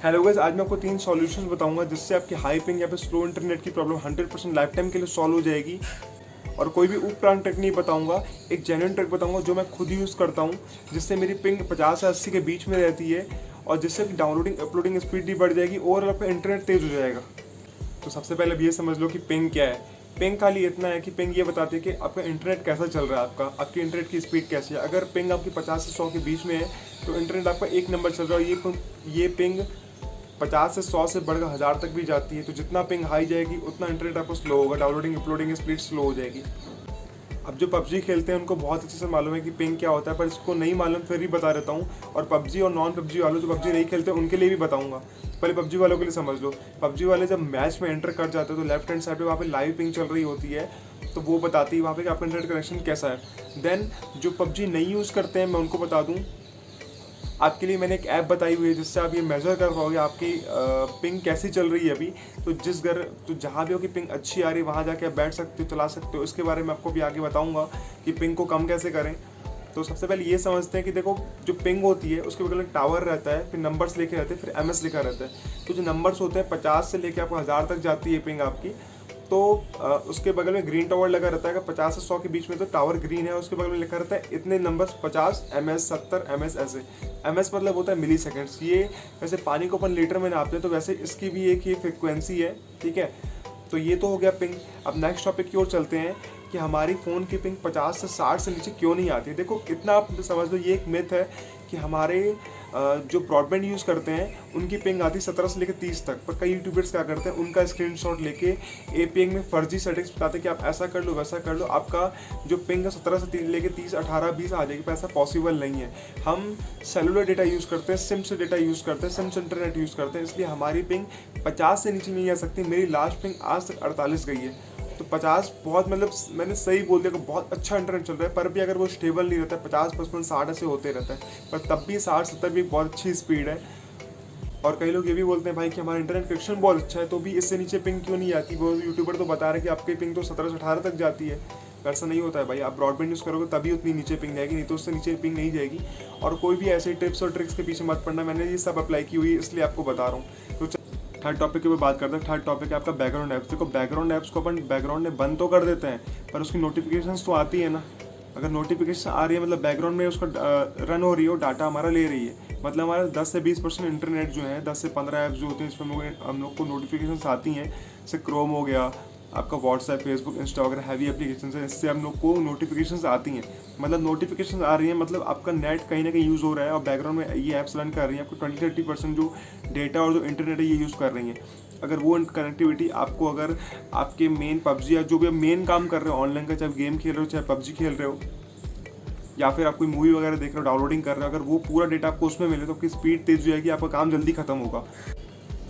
Hello guys, आज मैं आपको 3 सॉल्यूशंस बताऊंगा जिससे आपकी हाई पिंग या फिर स्लो इंटरनेट की प्रॉब्लम 100% लाइफ टाइम के लिए सॉल्व हो जाएगी। और कोई भी उपरांत ट्रिक नहीं बताऊंगा, एक जेन्युइन ट्रिक बताऊंगा जो मैं खुद यूज़ करता हूं, जिससे मेरी पिंग 50 से 80 के बीच में रहती है और जिससे डाउनलोडिंग अपलोडिंग स्पीड भी बढ़ जाएगी और आपका इंटरनेट तेज़ हो जाएगा। तो सबसे पहले अब ये समझ लो कि पिंग क्या है। पिंग खाली इतना है कि पिंग ये बताती है कि आपका इंटरनेट कैसा चल रहा है, आपकी इंटरनेट की स्पीड कैसी है। अगर पिंग आपकी 50 से 100 के बीच में है तो इंटरनेट आपका एक नंबर चल रहा है। ये पिंग 50 से 100 से बढ़कर 1000 तक भी जाती है। तो जितना पिंग हाई जाएगी उतना इंटरनेट आपको स्लो होगा, डाउनलोडिंग अपलोडिंग स्पीड स्लो हो जाएगी। अब जो पबजी खेलते हैं उनको बहुत अच्छे से मालूम है कि पिंग क्या होता है, पर इसको नहीं मालूम फिर भी बता देता हूँ। और पबजी और नॉन पबजी वालों जो पबजी नहीं खेलते उनके लिए भी बताऊंगा। पहले पबजी वालों के लिए समझ लो। पबजी वाले जब मैच में एंटर कर जाते हैं तो लेफ्ट हैंड साइड पे वहाँ पे लाइव पिंग चल रही होती है, तो वो बताती है वहाँ पे कि आपका इंटरनेट कनेक्शन कैसा है। देन जो पबजी नहीं यूज़ करते हैं मैं उनको बता दूँ, आपके लिए मैंने एक ऐप बताई हुई है जिससे आप ये मेज़र कर पाओगे आपकी पिंग कैसी चल रही है अभी। तो जहाँ भी होगी पिंग अच्छी आ रही है वहाँ जाके आप बैठ सकते हो, चला सकते हो। इसके बारे में आपको भी आगे बताऊँगा कि पिंग को कम कैसे करें। तो सबसे पहले ये समझते हैं कि देखो, जो पिंग होती है उसके बगल में टावर रहता है, फिर नंबर्स लिखे रहते हैं, फिर MS लिखा रहता है। तो जो नंबर्स होते हैं 50 से लेकर आपको 1000 तक जाती है पिंग आपकी। तो उसके बगल में ग्रीन टावर लगा रहता है। अगर 50 से 100 के बीच में तो टावर ग्रीन है, उसके बगल में लिखा रहता है इतने नंबर्स 50 MS 70 MS ऐसे। MS मतलब होता है मिली सेकेंड्स। ये वैसे पानी को अपन लीटर में नापते हैं, तो वैसे इसकी भी एक ही फ्रिक्वेंसी है, ठीक है। तो ये तो हो गया पिंग। अब नेक्स्ट टॉपिक की ओर चलते हैं कि हमारी फ़ोन की पिंग 50 से 60 से नीचे क्यों नहीं आती। देखो, इतना आप समझ लो, ये एक मिथ है कि हमारे जो ब्रॉडबैंड यूज़ करते हैं उनकी पिंग आती है 17 से लेकर 30 तक। पर कई यूट्यूबर्स क्या करते हैं, उनका स्क्रीनशॉट लेके पिंग में फर्जी सेटिंग्स बताते हैं कि आप ऐसा कर लो वैसा कर लो, आपका जो पिंग है 17 से लेकर 30 18 20 आ जाएगी। पर ऐसा पॉसिबल नहीं है। हम सेलुलर डेटा यूज़ करते हैं, सिम से डेटा यूज़ करते हैं, सिम से इंटरनेट यूज़ करते हैं, इसलिए हमारी पिंग 50 से नीचे नहीं आ सकती। मेरी लास्ट पिंग आज तक 48 गई है। तो 50 बहुत, मतलब मैंने सही बोल दिया कि बहुत अच्छा इंटरनेट चल रहा है। पर भी अगर वो स्टेबल नहीं रहता है, 50 55 60 ऐसे होते रहता है, पर तब भी 60 70 भी बहुत अच्छी स्पीड है। और कई लोग ये भी बोलते हैं भाई कि हमारा इंटरनेट कनेक्शन बहुत अच्छा है, तो भी इससे नीचे पिंग क्यों नहीं आती। वो यूट्यूबर तो बता रहे हैं कि आपकी पिंग तो 17 से 18 तक जाती है। ऐसा नहीं होता है भाई, आप ब्रॉडबैंड यूज़ करोगे तभी उतनी नीचे पिंग जाएगी, नहीं तो उससे नीचे पिंग नहीं जाएगी। और कोई भी ऐसे टिप्स और ट्रिक्स के पीछे मत पड़ना, मैंने ये सब अप्लाई की हुई है इसलिए आपको बता रहा हूँ। तो थर्ड टॉपिक की बात करते हैं। थर्ड टॉपिक है आपका बैकग्राउंड ऐप्स। देखो, बैकग्राउंड ऐप्स को अपन बैकग्राउंड में बंद तो कर देते हैं, पर उसकी नोटिफिकेशंस तो आती है ना। अगर नोटिफिकेशन आ रही है मतलब बैकग्राउंड में उसका रन हो रही है, डाटा हमारा ले रही है, मतलब हमारा 10 से 20% इंटरनेट जो है, 10 से 15 ऐप्स जो होते हैं इसमें हम लोग को नोटिफिकेशंस आती हैं। जैसे क्रोम हो गया, आपका व्हाट्सएप, फेसबुक, इंस्टा वगैरह हैवी एप्लीकेशन है, इससे हम लोग को नोटिफिकेशंस आती हैं। मतलब नोटिफिकेशंस आ रही हैं, मतलब आपका नेट कहीं ना कहीं यूज़ हो रहा है और बैकग्राउंड में ये ऐप्स रन कर रही हैं। आपको 20-30% जो डेटा और जो इंटरनेट है ये यूज़ कर रही हैं। अगर वो कनेक्टिविटी आपको, अगर आपके मेन पबजी या जो भी आप मेन काम कर रहे हो ऑनलाइन का, चाहे गेम खेल रहे हो चाहे पबजी खेल रहे हो या फिर आप कोई मूवी वगैरह देख रहे हो, डाउनलोडिंग कर रहे हो, अगर वो पूरा डेटा आपको उसमें मिले तो आपकी स्पीड तेज़ हो जाएगी, आपका काम जल्दी खत्म होगा।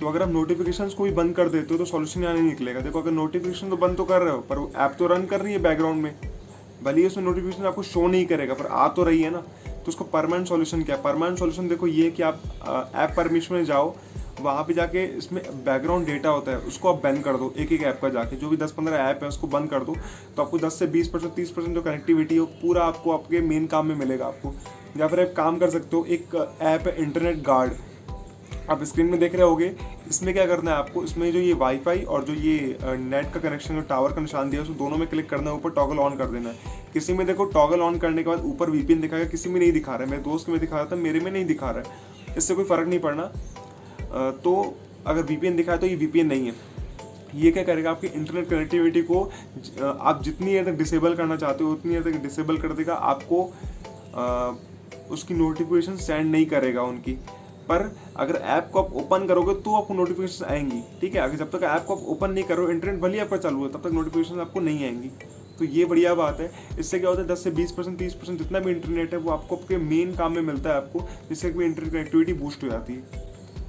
तो अगर आप नोटिफिकेशंस को भी बंद कर देते हो तो सॉल्यूशन यहाँ नहीं निकलेगा। देखो, अगर नोटिफिकेशन तो बंद तो कर रहे हो पर ऐप तो रन कर रही है बैकग्राउंड में, भले ही उसमें नोटिफिकेशन आपको शो नहीं करेगा पर आ तो रही है ना। तो उसको परमानेंट सॉल्यूशन क्या है? परमानेंट सॉल्यूशन देखो ये कि आप ऐप परमिशन में जाओ, वहाँ पे जाके इसमें बैकग्राउंड डेटा होता है उसको आप बैन कर दो। एक एक ऐप का जाके जो भी 10-15 ऐप है उसको बंद कर दो, तो आपको 10 से 20% 30% जो कनेक्टिविटी है वो पूरा आपको आपके मेन काम में मिलेगा आपको। या फिर आप काम कर सकते हो, एक ऐप है इंटरनेट गार्ड, आप स्क्रीन में देख रहे होगे। इसमें क्या करना है आपको, इसमें जो ये वाईफाई और जो ये नेट का कनेक्शन, जो टावर का निशान दिया है, उसको दोनों में क्लिक करना है, ऊपर टॉगल ऑन कर देना है। किसी में देखो टॉगल ऑन करने के बाद ऊपर VPN दिखाएगा, किसी में नहीं दिखा रहा है। मेरे दोस्त में दिखा रहा था, मेरे में नहीं दिखा रहा है। इससे कोई फ़र्क नहीं पड़ना। तो अगर VPN दिखाए तो ये VPN नहीं है। ये क्या करेगा, आपकी इंटरनेट कनेक्टिविटी को आप जितनी देर तक डिसेबल करना चाहते हो उतनी देर तक डिसेबल कर देगा। आपको उसकी नोटिफिकेशन सेंड नहीं करेगा उनकी। पर अगर ऐप को आप ओपन करोगे तो आपको नोटिफिकेशन आएंगी, ठीक है। अगर जब तक ऐप को आप ओपन नहीं करो, इंटरनेट भले आपका चालू है, तब तक नोटिफिकेशन आपको नहीं आएंगी। तो ये बढ़िया बात है। इससे क्या होता है, 10 से 20% 30% जितना भी इंटरनेट है वो आपको आपके मेन काम में मिलता है आपको, जिससे कि इंटरनेट कनेक्टिविटी बूस्ट हो जाती है।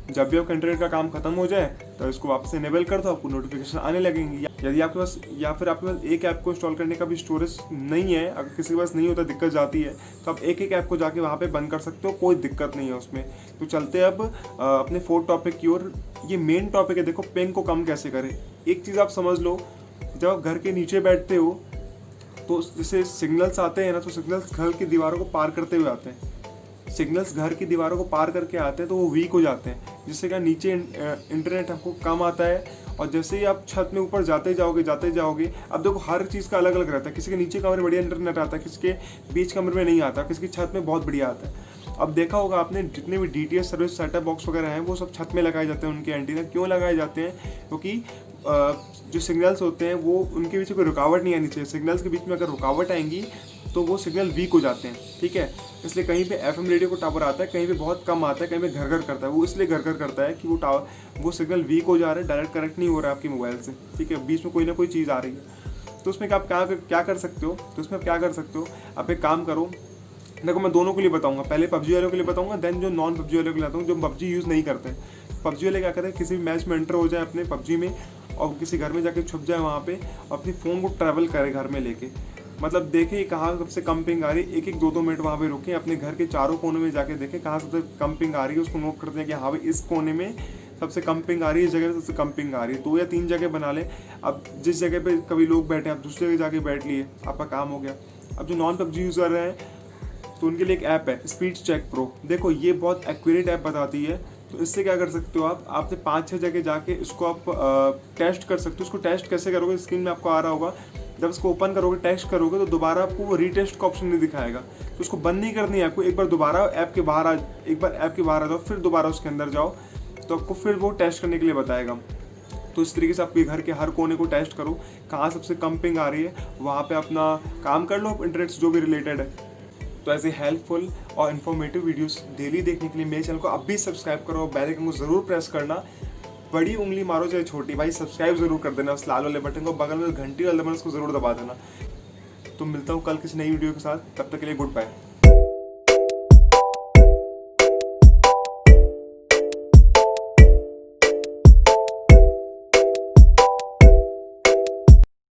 जब भी आपका इंटरनेट का काम खत्म हो जाए तो इसको वापस इनेबल कर दो, आपको नोटिफिकेशन आने लगेंगी। यदि आपके पास, या फिर आपके पास एक ऐप को इंस्टॉल करने का भी स्टोरेज नहीं है, अगर किसी के पास नहीं होता, दिक्कत जाती है, तो आप एक एक ऐप को जाके वहाँ पे बंद कर सकते हो, कोई दिक्कत नहीं है उसमें। तो चलते अब अपने फोर्थ टॉपिक की ओर। ये मेन टॉपिक है, देखो पिंग को कम कैसे करें। एक चीज़ आप समझ लो, जब आप घर के नीचे बैठते हो तो जैसे सिग्नल्स आते हैं ना, तो सिग्नल्स घर की दीवारों को पार करते हुए आते हैं। सिग्नल्स घर की दीवारों को पार करके आते हैं तो वो वीक हो जाते हैं, जिससे क्या नीचे इंटरनेट हमको कम आता है। और जैसे ही आप छत में ऊपर जाते जाओगे, अब देखो हर चीज़ का अलग अलग रहता है। किसी के नीचे कमरे में बढ़िया इंटरनेट आता है, किसी के बीच कमरे में नहीं आता, किसी की छत में बहुत बढ़िया आता है। अब देखा होगा आपने, जितने भी DTH सर्विस सेटअप बॉक्स वगैरह हैं वो सब छत में लगाए जाते हैं। उनके एंटीना क्यों लगाए जाते हैं? क्योंकि जो सिग्नल्स होते हैं वो उनके बीच कोई रुकावट नहीं आनी चाहिए। सिग्नल्स के बीच में अगर रुकावट आएंगी तो वो सिग्नल वीक हो जाते हैं, ठीक है। इसलिए कहीं पे FM रेडियो को टावर आता है, कहीं पे बहुत कम आता है, कहीं पे घर घर करता है। वो इसलिए घर घर करता है कि वो सिग्नल वीक हो जा रहा है, डायरेक्ट कनेक्ट नहीं हो रहा है आपके मोबाइल से, ठीक है। बीच में कोई ना कोई चीज़ आ रही है। तो उसमें आप क्या कर सकते हो? तो उसमें आप क्या कर सकते हो, आप एक काम करो। देखो मैं दोनों के लिए बताऊंगा, पहले PUBG वालों के लिए बताऊंगा, देन जो नॉन PUBG वालों के लिए बताऊंगा, जो PUBG यूज़ नहीं करते। PUBG वाले क्या करते हैं, किसी भी मैच में एंटर हो जाए अपने PUBG में और किसी घर में जाके छुप जाए वहाँ पे, अपनी फ़ोन को ट्रैवल करे घर में लेके, मतलब देखे कहाँ सबसे कम पिंग आ रही है, 1-1 2-2 मिनट वहाँ पे रुके, अपने घर के चारों कोनों में जाके देखे कहाँ सबसे कम पिंग आ रही है, उसको नोट करते हैं कि हाँ भाई इस कोने में सबसे कम पिंग आ रही है, इस जगह पे सबसे कम पिंग आ रही है। 2 या 3 जगह बना ले। अब जिस जगह पे कभी लोग बैठे हैं आप दूसरी जगह जाके बैठ लिए, आपका काम हो गया। अब जो नॉन PUBG यूज़ कर रहे हैं तो उनके लिए एक ऐप है स्पीड चेक प्रो। देखो ये बहुत एक्यूरेट ऐप बताती है। तो इससे क्या कर सकते हो आपने 5-6 जगह जाके इसको आप टेस्ट कर सकते हो। उसको टेस्ट कैसे करोगे, स्क्रीन में आपको आ रहा होगा। जब इसको ओपन करोगे, टेस्ट करोगे तो दोबारा आपको वो रीटेस्ट का ऑप्शन नहीं दिखाएगा। तो उसको बंद नहीं करनी है आपको, एक बार दोबारा ऐप के बाहर आ जाओ, फिर दोबारा उसके अंदर जाओ, तो आपको फिर वो टेस्ट करने के लिए बताएगा। तो इस तरीके से आपके घर के हर कोने को टेस्ट करो, कहाँ सबसे कम पिंग आ रही है, वहाँ पे अपना काम कर लो इंटरनेट से जो भी रिलेटेड है। तो ऐसे हेल्पफुल और इन्फॉर्मेटिव वीडियोस डेली देखने के लिए मेरे चैनल को अब भी सब्सक्राइब करो, बेल आइकन को ज़रूर प्रेस करना। बड़ी उंगली मारो चाहे छोटी, भाई सब्सक्राइब ज़रूर कर देना। उस लाल वाले बटन को बगल में घंटी वाला बटन उसको ज़रूर दबा देना। तो मिलता हूँ कल किसी नई वीडियो के साथ, तब तक के लिए गुड बाय।